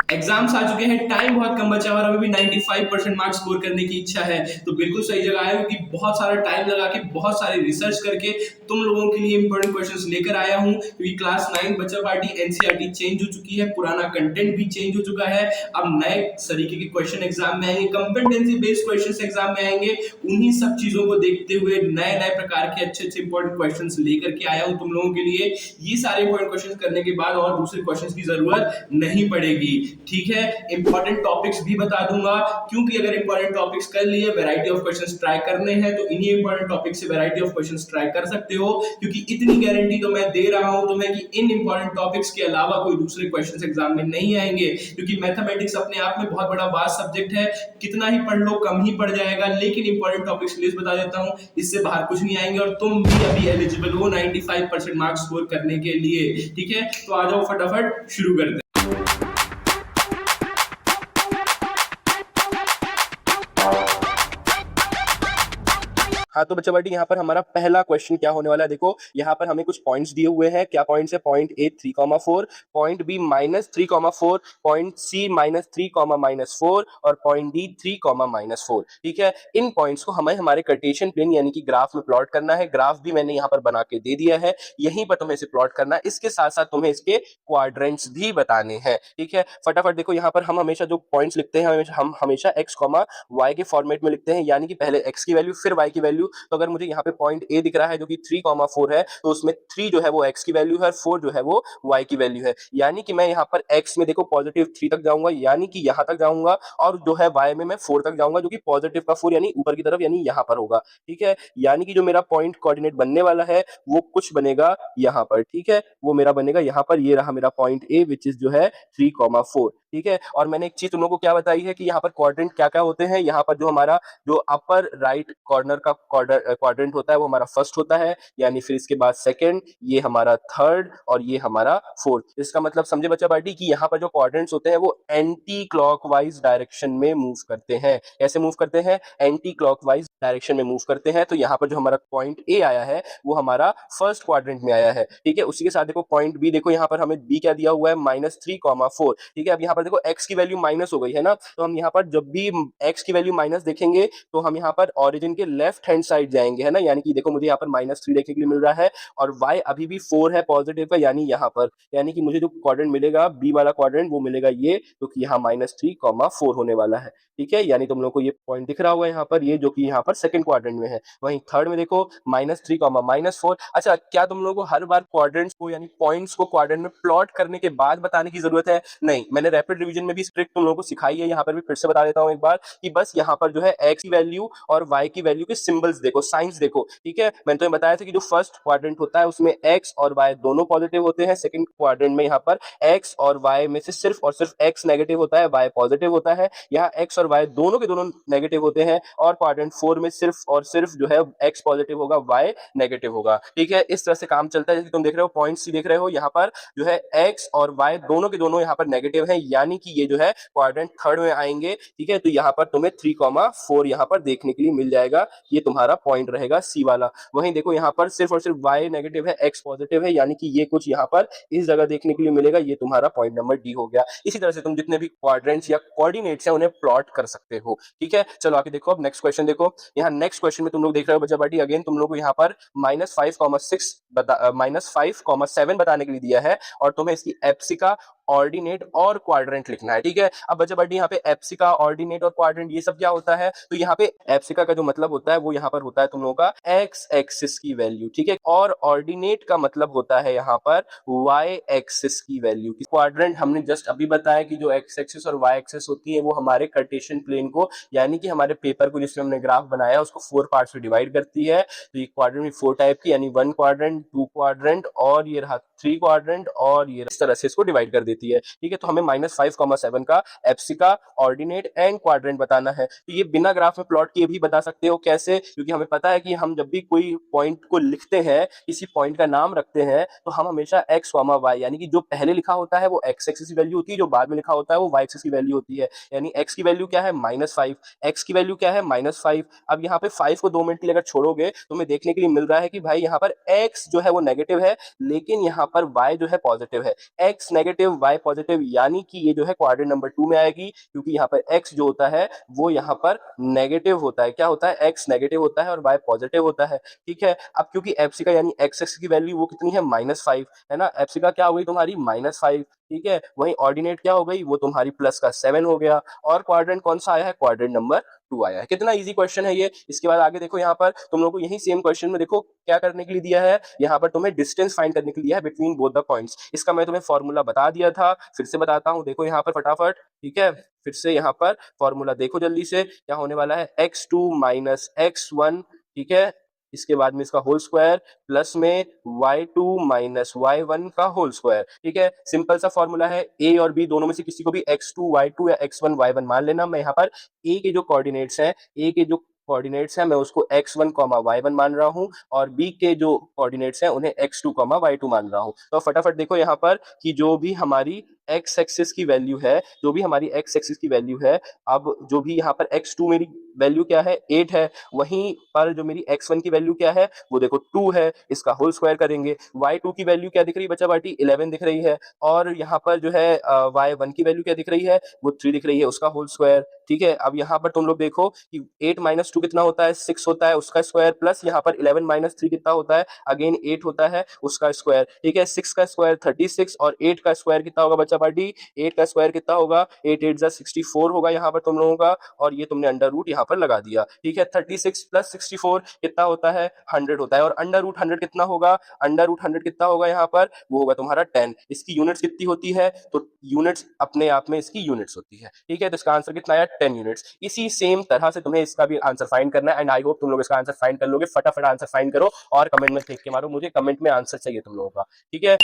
Exams आ चुके हैं, time बहुत कम बचा है और अभी भी 95% मार्क्स स्कोर करने की इच्छा है, तो बिल्कुल सही जगह आया क्योंकि बहुत सारा टाइम लगा के बहुत सारी रिसर्च करके तुम लोगों के लिए इंपॉर्टेंट क्वेश्चंस लेकर आया हूं। क्योंकि क्लास 9 बच्चा पार्टी एनसीईआरटी चेंज हो चुकी है, पुराना कंटेंट भी चेंज हो चुका है। अब नए तरीके के क्वेश्चन एग्जाम में आएंगे, कंपेटेंसी बेस्ड क्वेश्चन एग्जाम में आएंगे। उन्हीं सब चीजों को देखते हुए नए नए प्रकार के अच्छे अच्छे इंपॉर्टेंट क्वेश्चन लेकर के आया हूं तुम लोगों के लिए। ये सारे इंपॉर्टेंट क्वेश्चन करने के बाद और दूसरे क्वेश्चन की जरूरत नहीं पड़ेगी। ठीक है, इंपॉर्टेंट टॉपिक्स भी बता दूंगा, क्योंकि अगर इंपॉर्टेंट टॉपिक्स कर लिए, वैरायटी ऑफ क्वेश्चंस ट्राई करने हैं, तो इन्हीं इंपॉर्टेंट टॉपिक से वैरायटी ऑफ क्वेश्चंस ट्राई कर सकते हो। क्योंकि इतनी गारंटी तो मैं दे रहा हूं तुम्हें कि इन इंपॉर्टेंट टॉपिक्स के अलावा कोई दूसरे क्वेश्चंस एग्जाम में नहीं आएंगे। क्योंकि मैथमेटिक्स अपने आप में बहुत बड़ा वास्ट सब्जेक्ट है, कितना ही पढ़ लो कम ही पड़ जाएगा। लेकिन इंपॉर्टेंट टॉपिक्स लिस्ट बता देता हूं, इससे बाहर कुछ नहीं आएंगे और तुम भी अभी एलिजिबल हो 95% मार्क्स स्कोर करने के लिए। ठीक है, तो आ जाओ फटाफट शुरू करते हैं। हाँ तो बच्चा बेटी यहाँ पर हमारा पहला क्वेश्चन क्या होने वाला है, देखो यहाँ पर हमें कुछ पॉइंट्स दिए हुए हैं। क्या पॉइंट्स है? Point A 3,4, point B -3,4, point C -3, और पॉइंट डी 3, ठीक है। इन पॉइंट्स को हमें हमारे कार्टेशियन प्लेन यानी कि ग्राफ में प्लॉट करना है। ग्राफ भी मैंने यहाँ पर बना के दे दिया है, यहीं पर तुम्हें इसे प्लॉट करना है। इसके साथ साथ तुम्हें इसके क्वाड्रेंट्स भी बताने हैं। ठीक है, फटाफट देखो यहाँ पर हम हमेशा जो पॉइंट्स लिखते हैं हम हमेशा x, y के फॉर्मेट में लिखते हैं, यानी कि पहले x की वैल्यू फिर y की वैल्यू। तो अगर मुझे यहाँ पे पॉइंट ए दिख रहा है जो कि 3,4 है, तो उसमें 3 जो है वो x की वैल्यू है और 4 जो है वो y की वैल्यू है। यानी कि मैं यहाँ पर x में देखो पॉजिटिव 3 तक जाऊंगा, यानी कि यहाँ तक जाऊंगा, और जो है y में मैं 4 तक जाऊंगा, जो कि पॉजिटिव का 4 यानी ऊपर की तरफ, यानी यहाँ पर होगा। ठीक है, यानी कि जो मेरा पॉइंट कोऑर्डिनेट बनने वाला है वो कुछ बनेगा यहाँ पर। ठीक है, वो मेरा बनेगा यहाँ पर, ये रहा मेरा पॉइंट ए विच इज जो है 3,4। ठीक है, और मैंने एक चीज तुम लोगों को क्या बताई है कि यहाँ पर क्वाड्रेंट क्या क्या होते हैं। यहाँ पर जो हमारा जो अपर राइट कॉर्नर का क्वाड्रेंट होता है वो हमारा फर्स्ट होता है, यानी फिर इसके बाद सेकंड, ये हमारा थर्ड, और ये हमारा फोर्थ। इसका मतलब समझे बच्चा पार्टी कि यहाँ पर जो क्वाड्रेंट्स होते हैं वो एंटी क्लॉकवाइज डायरेक्शन में मूव करते हैं। कैसे मूव करते हैं? एंटी क्लॉकवाइज डायरेक्शन में मूव करते हैं। तो यहाँ पर जो हमारा पॉइंट ए आया है वो हमारा फर्स्ट क्वाड्रेंट में आया है। ठीक है, उसी के साथ देखो पॉइंट बी, देखो यहाँ पर हमें बी क्या दिया हुआ है, -3,4। ठीक है, अब यहाँ पर देखो x की वैल्यू माइनस हो गई है ना, तो हम यहाँ पर जब भी x की वैल्यू माइनस देखेंगे तो हम यहाँ पर ओरिजिन के लेफ्ट हैंड साइड जाएंगे, है ना। यानी कि देखो मुझे यहाँ पर -3 देखने के लिए मिल रहा है और y अभी भी 4 है पॉजिटिव है, यानी यहाँ पर, यानी कि मुझे जो क्वाड्रेंट मिलेगा बी वाला क्वाड्रेंट वो मिलेगा ये, तो कि यहाँ -3,4 होने वाला है। ठीक है, यानी तुम लोग को ये पॉइंट दिख रहा होगा यहाँ पर, ये जो कि यहाँ पर सेकंड क्वाड्रेंट में है। वहीं थर्ड में देखो -3, -4। अच्छा, क्या तुम लोगों को हर बार क्वाड्रेंट्स को यानी पॉइंट्स को क्वाड्रेंट में प्लॉट करने के बाद बताने की जरूरत है? नहीं, मैंने रैपिड रिवीजन में भी ट्रिक तुम लोगों को सिखाई है, यहाँ पर भी फिर से बता देता हूँ एक बार, कि बस यहाँ पर जो है x की वैल्यू और y की वैल्यू के सिंबल्स देखो, साइंस देखो। ठीक है, मैंने तुम्हें बताया था कि जो फर्स्ट क्वाड्रेंट होता है उसमें x और y दोनों पॉजिटिव होते हैं। सेकंड क्वाड्रेंट में यहाँ पर x और y में से सिर्फ और सिर्फ x नेगेटिव होता है, y पॉजिटिव होता है। यहाँ x और y दोनों के दोनों नेगेटिव होते हैं, और क्वाड्रेंट 4 में सिर्फ और सिर्फ जो है x पॉजिटिव होगा, y नेगेटिव होगा। ठीक है, इस तरह से काम चलता है। जैसे तुम देख रहे हो पॉइंट्स सी देख रहे हो, यहाँ पर जो है x और y दोनों के दोनों यहाँ पर नेगेटिव है, यानी कि ये जो है क्वाड्रेंट थर्ड में आएंगे। ठीक है, तो यहाँ पर तुम्हें 3,4 यहाँ पर देखने के लिए मिल जाएगा, ये तुम्हारा पॉइंट रहेगा सी वाला। वहीं देखो यहाँ पर सिर्फ और सिर्फ y नेगेटिव है, x पॉजिटिव है, यानी कि ये कुछ यहाँ पर इस जगह देखने के लिए मिलेगा, ये तुम्हारा पॉइंट नंबर डी हो गया। इसी तरह से तुम जितने भी क्वाड्रेंट्स या कोऑर्डिनेट्स हैं उन्हें प्लॉट कर सकते हो। ठीक है, चलो आगे देखो, अब नेक्स्ट क्वेश्चन देखो। यहाँ नेक्स्ट क्वेश्चन में तुम लोग देख रहे हो बच्चा पार्टी, अगेन तुम लोग को यहाँ पर -5,7 बताने के लिए दिया है, और तुम्हें इसकी एप्सिका, ऑर्डिनेट और क्वाड्रेंट लिखना है। ठीक है, अब बच्चा पार्टी यहाँ पे एप्सिका, ऑर्डिनेट और क्वाड्रेंट ये सब क्या होता है? तो यहाँ पे एप्सिका का जो मतलब होता है वो यहाँ पर होता है तुम लोगों का एक्स एक्सिस की वैल्यू। ठीक है, और ऑर्डिनेट का मतलब होता है यहाँ पर वाई एक्सिस की वैल्यू। क्वाड्रेंट हमने जस्ट अभी बताया कि जो एक्स एक्सिस और वाई एक्सिस होती है वो हमारे कार्टेशियन प्लेन को, यानी कि हमारे पेपर को जिसमें हमने ग्राफ बनाया उसको 4 पार्ट्स में डिवाइड करती है। तो ये क्वाड्रेंट में 4 टाइप की, यानी 1 क्वाड्रेंट, 2 क्वाड्रेंट और ये रहा 3 क्वाड्रेंट, और ये इस तरह से इसको डिवाइड कर देती है। ठीक है, तो हमें -5,7 का एप्सिका, ऑर्डिनेट एंड क्वाड्रेंट बताना है। तो ये बिना ग्राफ में प्लॉट किए भी बता सकते हो। कैसे? क्योंकि हमें पता है कि हम जब भी कोई पॉइंट को लिखते हैं, किसी पॉइंट का नाम रखते हैं, तो हम हमेशा x, y, यानी कि जो पहले लिखा होता है वो x एक्सिस की वैल्यू होती है, जो बाद में लिखा होता है वो y एक्सिस की वैल्यू होती है। यानी x की वैल्यू क्या है? -5, x की वैल्यू क्या है? -5। अब यहाँ पे 5 को 2 मिनट के लिए अगर छोड़ोगे तो हमें देखने के लिए मिल रहा है कि भाई यहाँ पर x जो है वो नेगेटिव है, लेकिन यहाँ पर y जो है पॉजिटिव है। x नेगेटिव, y पॉजिटिव, यानी कि ये जो है क्वाड्रेंट नंबर 2 में आएगी, क्योंकि यहाँ पर x जो होता है वो यहाँ पर नेगेटिव होता है। क्या होता है? x नेगेटिव होता है और y पॉजिटिव होता है। ठीक है, अब क्योंकि एप्सिका यानी x एक्स की वैल्यू वो कितनी है? -5 है ना। एप्सिका क्या हो गई तुम्हारी? -5। ठीक है, वहीं ऑर्डिनेट क्या हो गई? वो तुम्हारी प्लस का 7 हो गया। और क्वाड्रेंट कौन सा आया है? क्वाड्रेंट नंबर 2 आया है। कितना इजी क्वेश्चन है ये। इसके बाद आगे देखो, यहाँ पर तुम लोगों को यही सेम क्वेश्चन में देखो क्या करने के लिए दिया है, यहाँ पर तुम्हें डिस्टेंस फाइंड करने के लिए दिया है बिटवीन बोथ द पॉइंट्स। इसका मैं तुम्हें फॉर्मूला बता दिया था, फिर से बताता हूँ। देखो यहाँ पर फटाफट, ठीक है, फिर से यहाँ पर फॉर्मूला देखो जल्दी से। क्या होने वाला है? x2 माइनस x1, ठीक है, इसके बाद में इसका होल स्क्वायर, प्लस में y2 माइनस y1 का होल स्क्वायर। ठीक है, सिंपल सा फॉर्मूला है। a और b दोनों में से किसी को भी x2 y2 या x1 y1 मान लेना। मैं यहाँ पर a के जो कोऑर्डिनेट्स हैं, मैं उसको x1 y1 मान रहा हूँ, और b के जो कोऑर्डिनेट्स हैं उन्हें x2 y2 मान रहा हूँ। तो फटाफट देखो यहाँ पर कि जो भी हमारी x एक्सिस की वैल्यू है, अब जो भी यहाँ पर x2 मेरी वैल्यू क्या है? 8 है। वहीं पर जो मेरी x1 की वैल्यू क्या है? वो देखो 2 है। इसका होल स्क्वायर करेंगे। y2 की वैल्यू क्या दिख रही है बच्चा बाटी? 11 दिख रही है। और यहाँ पर जो है y1 की वैल्यू क्या दिख रही है? वो 3 दिख रही है, उसका होल स्क्वायर। ठीक है, अब यहाँ पर तुम लोग देखो कि 8 माइनस 2 कितना होता है? 6 होता है, उसका स्क्वायर, प्लस यहाँ पर 11 माइनस 3 कितना होता है? अगेन 8 होता है, उसका स्क्वायर। ठीक है, 6 का स्क्वायर 36 और 8 का स्क्वायर कितना होगा बच्चा पार्टी? 8 का स्क्वायर कितना होगा? 8 8 जा 64 होगा यहाँ पर तुम लोगों का, और ये तुमने अंडर रूट यहाँ पर लगा दिया। ठीक है, 36 प्लस 64 कितना होता है? 100 होता है। और अंडर रूट 100 कितना होगा? अंडर रूट 100 कितना होगा यहाँ पर? वो होगा तुम्हारा 10। इसकी यूनिट्स कितनी होती है? तो यूनिट्स अपने आप में इसकी यूनिट्स होती है। ठीक है, तो इसका आंसर कितना आया? 10 यूनिट्स। इसी सेम तरह से तुम्हें इसका भी आंसर फाइंड करना है, एंड आई होप तुम लोग इसका आंसर फाइंड कर लोगे। फटाफट आंसर फाइंड करो और कमेंट में लिख के मारो, मुझे कमेंट में आंसर चाहिए तुम लोगों का। ठीक है,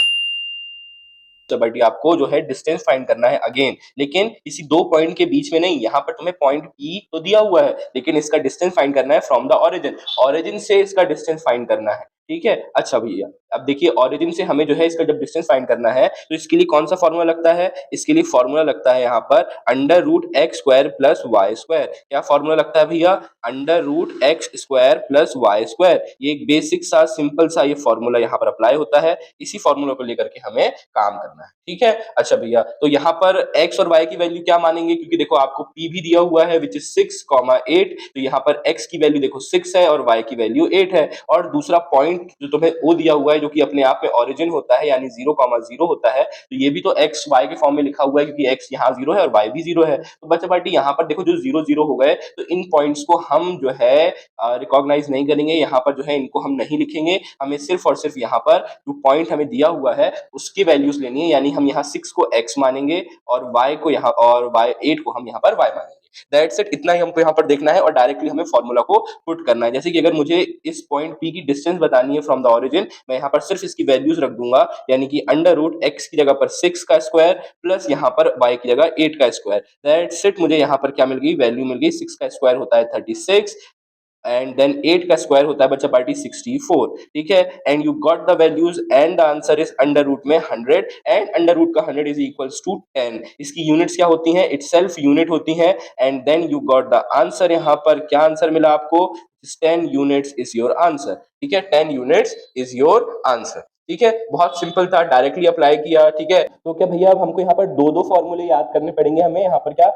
तो बेटी आपको जो है डिस्टेंस फाइंड करना है अगेन, लेकिन इसी दो पॉइंट के बीच में नहीं। यहाँ पर तुम्हें पॉइंट ई तो दिया हुआ है, लेकिन इसका डिस्टेंस फाइंड करना है फ्रॉम द ऑरिजिन से इसका डिस्टेंस फाइंड करना है। ठीक है, अच्छा भैया, अब देखिए ऑरिजिन से हमें जो है इसका जब डिस्टेंस फाइंड करना है, तो इसके लिए कौन सा फॉर्मूला लगता है? इसके लिए फॉर्मूला लगता है यहाँ पर under root x square plus y square. क्या फॉर्मूला लगता है भैया? Under root x square plus y square. ये एक बेसिक सा सिंपल सा ये फॉर्मूला यहाँ पर अप्लाई होता है। इसी फॉर्मूला को लेकर के हमें काम करना है। ठीक है, अच्छा भैया, तो यहाँ पर x और y की वैल्यू क्या मानेंगे? क्योंकि देखो आपको p भी दिया हुआ है विच इज 6, 8, तो यहाँ पर x की वैल्यू देखो 6 है और y की वैल्यू 8 है। और दूसरा पॉइंट जो तुम्हें o दिया हुआ है, जो कि अपने आप में ओरिजिन होता है, यानी 0,0 होता है, तो ये भी तो x y के फॉर्म में लिखा हुआ है, क्योंकि x यहाँ 0 है और y भी 0 है। तो बच्चा पार्टी यहाँ पर देखो जो 0 0 हो गए, तो इन पॉइंट्स को हम जो है रिकॉग्नाइज नहीं करेंगे। यहाँ पर जो है इनको हम नहीं लिखेंगे। हमें सिर्फ और सिर्फ यहाँ पर जो पॉइंट हमें दिया हुआ है उसकी वैल्यूज लेनी है, यानी हम यहाँ 6 को x मानेंगे और y को यहाँ, और y 8 को हम यहाँ पर y मानेंगे। दैट्स इट, इतना ही हमको यहाँ पर देखना है और डायरेक्टली हमें फॉर्मूला को पुट करना है। जैसे कि अगर मुझे इस पॉइंट P की डिस्टेंस बतानी है फ्रॉम द ओरिजिन, मैं यहाँ पर सिर्फ इसकी वैल्यूज रख दूंगा, यानी कि अंडर रूट x की जगह पर 6 का स्क्वायर प्लस यहाँ पर y की जगह 8 का स्क्वायर। दैट्स इट, मुझे यहाँ पर क्या मिल गई? वैल्यू मिल गई। 6 का स्क्वायर होता है 36 एंड देन 8 का स्क्वायर होता है बच्चा पार्टी 64। ठीक है, and you got the values and the answer is under root में 100 एंड अंडर रूट का 100 इज इक्वल्स टू 10। इसकी यूनिट्स क्या होती हैं? इटसेल्फ यूनिट होती हैं। And then you got the answer. यहाँ पर क्या आंसर मिला आपको? 10 यूनिट्स इज योर आंसर। ठीक है, 10 यूनिट्स इज योर आंसर। ठीक है, बहुत सिंपल था, डायरेक्टली अप्लाई किया। ठीक है, तो क्या भैया अब हमको यहाँ पर दो दो फॉर्मूले याद करने पड़ेंगे हमें? यहाँ पर क्या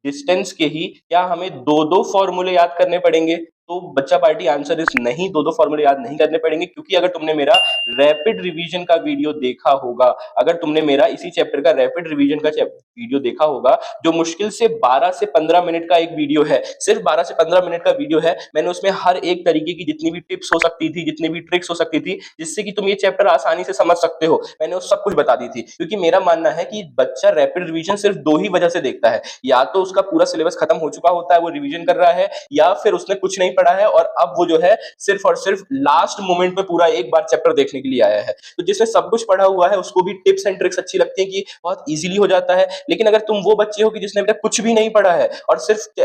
डिस्टेंस के ही क्या हमें दो दो फॉर्मूले याद करने पड़ेंगे? तो बच्चा पार्टी आंसर इस नहीं, दो दो फॉर्मूले याद नहीं करने पड़ेंगे, क्योंकि अगर तुमने मेरा रैपिड रिवीजन का वीडियो देखा होगा, अगर तुमने मेरा इसी चैप्टर का रैपिड रिवीजन का वीडियो देखा होगा, जो मुश्किल से 12 से 15 मिनट का एक वीडियो है, सिर्फ 12 से 15 मिनट का वीडियो है, मैंने उसमें हर एक तरीके की जितनी भी टिप्स हो सकती थी, जितनी भी ट्रिक्स हो सकती थी, जिससे कि तुम ये चैप्टर आसानी से समझ सकते हो, मैंने वो सब कुछ बता दी थी। क्योंकि मेरा मानना है कि बच्चा रैपिड रिवीजन सिर्फ दो ही वजह से देखता है, या तो उसका पूरा सिलेबस खत्म हो चुका होता है, वो रिवीजन कर रहा है, या फिर उसने कुछ नहीं पढ़ा है और अब वो जो है सिर्फ और सिर्फ लास्ट मोमेंट में पूरा एक बार चैप्टर देखने के लिए आया है। तो जिसने सब कुछ पढ़ा हुआ है उसको भी टिप्स एंड ट्रिक्स अच्छी लगती है कि बहुत इजीली हो जाता है। लेकिन अगर तुम वो बच्चे हो कि जिसने अभी तक कुछ भी नहीं पढ़ा है और सिर्फ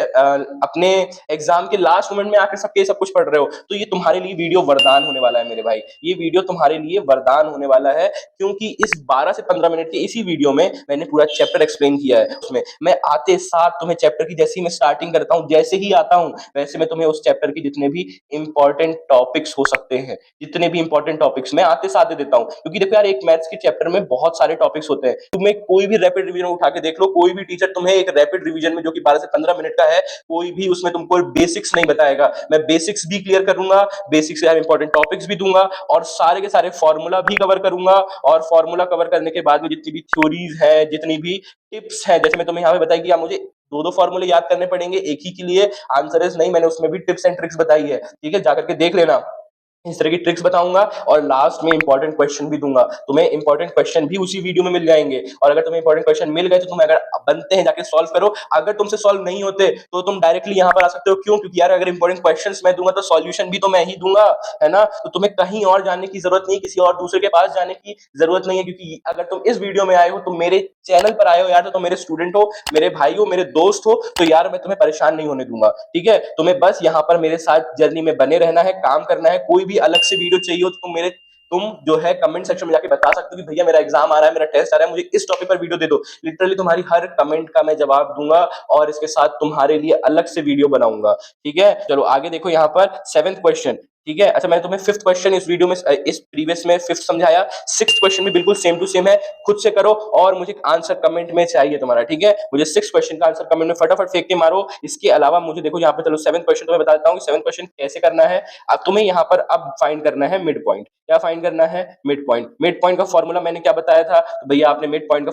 अपने एग्जाम के लास्ट मोमेंट में आकर सब कुछ पढ़ रहे हो, तो ये तुम्हारे लिए वीडियो वरदान होने वाला है मेरे भाई। ये वीडियो तुम्हारे लिए वरदान होने वाला है, क्योंकि इस 12 से 15 मिनट के इसी वीडियो में मैंने पूरा चैप्टर एक्सप्लेन किया है। उसमें मैं आते साथ तुम्हें चैप्टर की, जैसे ही मैं स्टार्टिंग करता हूं, जैसे ही आता हूं, वैसे मैं तुम्हें उस चैप्टर चैप्टर के जितने भी इंपॉर्टेंट टॉपिक्स हो सकते हैं, जितने भी इंपॉर्टेंट टॉपिक्स मैं आते साथ दे देता हूँ, क्योंकि देखो यार एक मैथ्स के चैप्टर में बहुत सारे टॉपिक्स होते हैं। तुम्हें कोई भी रैपिड रिवीजन उठा के देख लो, कोई भी टीचर तुम्हें एक रैपिड रिवीजन में जो कि 12 से 15 मिनट का है, कोई भी उसमें तुमको बेसिक्स नहीं बताएगा। मैं बेसिक्स भी क्लियर करूंगा, बेसिक्स से यार इंपॉर्टेंट टॉपिक्स भी दूंगा, और सारे के सारे फॉर्मूला भी कवर करूंगा। और फॉर्मूला कवर करने के बाद में जितनी भी थ्योरीज है, जितनी भी टिप्स है, जैसे मैं तुम्हें यहाँ पे बताई कि यार मुझे दो दो फॉर्मूले याद करने पड़ेंगे एक ही के लिए, आंसर इज नहीं, मैंने उसमें भी टिप्स एंड ट्रिक्स बताई है, ठीक है, जाकर के देख लेना। इस तरह की ट्रिक्स बताऊंगा, और लास्ट में इंपॉर्टेंट क्वेश्चन भी दूंगा। तुम्हें इंपॉर्टेंट क्वेश्चन भी उसी वीडियो में मिल जाएंगे, और अगर तुम्हें इंपॉर्टेंट क्वेश्चन मिल गए तो तुम अगर बनते हैं जाके सॉल्व करो। अगर तुमसे सॉल्व नहीं होते तो तुम डायरेक्टली यहाँ पर आ सकते हो। क्यों? क्योंकि यार अगर इंपॉर्टेंट क्वेश्चंस मैं दूंगा तो सॉल्यूशन भी तो मैं ही दूंगा, है ना। तो तुम्हें कहीं और जाने की जरूरत नहीं, किसी और दूसरे के पास जाने की जरूरत नहीं है, क्योंकि अगर तुम इस वीडियो में आए हो, तुम मेरे चैनल पर आए हो यार, तो तुम मेरे स्टूडेंट हो, मेरे भाई हो, मेरे दोस्त हो, तो यार मैं तुम्हें परेशान नहीं होने दूंगा, ठीक है। तुम्हें बस यहाँ पर मेरे साथ जर्नी में बने रहना है, काम करना है। कोई भी अलग से वीडियो चाहिए हो तो तुम जो है कमेंट सेक्शन में जाके बता सकते हो कि भैया मेरा एग्जाम आ रहा है, मेरा टेस्ट आ रहा है, मुझे इस टॉपिक पर वीडियो दे दो। लिटरली तुम्हारी हर कमेंट का मैं जवाब दूंगा, और इसके साथ तुम्हारे लिए अलग से वीडियो बनाऊंगा, ठीक है। चलो आगे देखो यहाँ पर 7th क्वेश्चन, ठीक है। अच्छा मैंने तुम्हें 5th क्वेश्चन इस वीडियो में, इस प्रीवियस में 5th समझाया, 6th क्वेश्चन भी बिल्कुल सेम टू सेम है। खुद से करो, और मुझे आंसर कमेंट में चाहिए तुम्हारा, ठीक है। मुझे 6th क्वेश्चन का आंसर कमेंट में फटाफट फेंक के मारो। इसके अलावा मुझे देखो यहाँ पे, चलो 7th क्वेश्चन तुम्हें बता देता हूँ कि 7th क्वेश्चन कैसे करना है। अब तुम्हें यहाँ पर अब फाइंड करना है मिड पॉइंट। क्या फाइंड करना है? Mid point. मिड पॉइंट का फॉर्मूला मैंने क्या बताया था? तो भैया आपने मिड पॉइंट का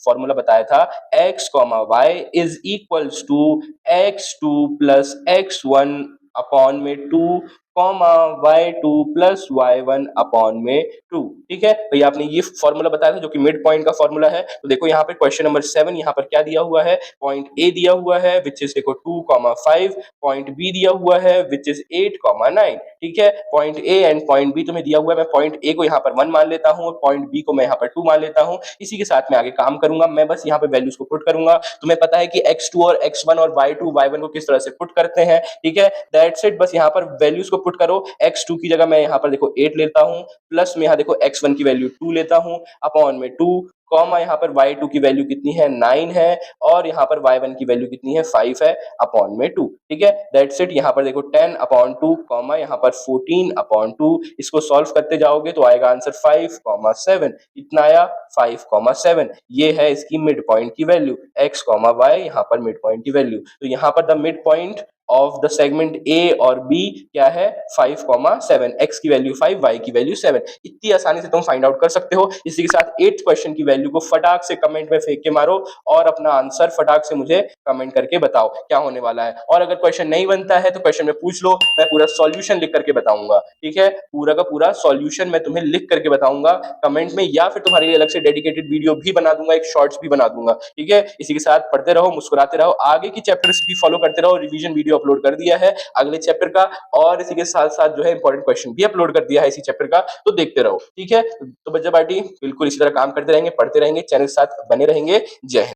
फॉर्मूला बताया था, x, y is equals to x2 plus x1 upon में 2, y2 प्लस y1 अपॉन में 2, ठीक है। भैया आपने ये फॉर्मूला बताया था जो कि मिड पॉइंट का फॉर्मूला है। तो देखो यहाँ पे क्वेश्चन नंबर 7 यहाँ पर क्या दिया हुआ है, पॉइंट ए दिया हुआ है विच इज देखो 2,5, पॉइंट बी दिया हुआ है विच इज 8,9, ठीक है। Point A and point B तुम्हें दिया हुआ है, मैं पॉइंट ए को यहाँ पर 1 मान लेता हूँ, पॉइंट बी को मैं यहाँ पर 2 मान लेता हूँ। इसी के साथ मैं आगे काम करूंगा, मैं बस यहाँ पे वैल्यूज को पुट करूंगा। तुम्हें पता है कि x2 और x1 और y2 y1 को किस तरह से पुट करते हैं, ठीक है। दैट्स इट, बस यहाँ पर वैल्यूज को पुट करो। x2 की जगह मैं यहाँ पर देखो 8 लेता हूँ, प्लस में यहाँ देखो x1 की वैल्यू 2 लेता हूँ, अपॉन में 2, कॉमा यहाँ पर y2 की वैल्यू कितनी है, 9 है, और यहाँ पर y1 की वैल्यू कितनी है, 5 है, अपॉन में 2, ठीक है। That's it. यहाँ पर देखो 10/2, कॉमा यहाँ पर 14/2, इसको सॉल्व करते जाओगे तो आएगा आंसर 5,7। इतना आया 5,7। ये है इसकी मिड पॉइंट की वैल्यू, x, y यहाँ पर मिड पॉइंट की वैल्यू। तो यहाँ पर the mid point of the segment A और बी क्या है, 5,7। x की वैल्यू 5, y की वैल्यू 7। इतनी आसानी से तुम फाइंड आउट कर सकते हो। इसी के साथ 8th क्वेश्चन की वैल्यू को फटाक से कमेंट में फेंक के मारो, और अपना आंसर फटाक से मुझे कमेंट करके बताओ क्या होने वाला है। और अगर क्वेश्चन नहीं बनता है तो क्वेश्चन में पूछ लो, मैं पूरा सॉल्यूशन लिख करके बताऊंगा, ठीक है। पूरा का पूरा सॉल्यूशन मैं तुम्हें लिख करके बताऊंगा कमेंट में, या फिर तुम्हारे लिए अलग से डेडिकेटेड वीडियो भी बना दूंगा, एक शॉर्ट्स भी बना दूंगा, ठीक है। इसी के साथ पढ़ते रहो, मुस्कुराते रहो, आगे की चैप्टर्स भी फॉलो करते रहो। रिवीजन वीडियो अपलोड कर दिया है अगले चैप्टर का, और इसी के साथ साथ जो है इंपॉर्टेंट क्वेश्चन भी अपलोड कर दिया है इसी चैप्टर का, तो देखते रहो, ठीक है। तो बच्चा पार्टी बिल्कुल इसी तरह काम करते रहेंगे, पढ़ते रहेंगे, चैनल के साथ बने रहेंगे। जय हिंद।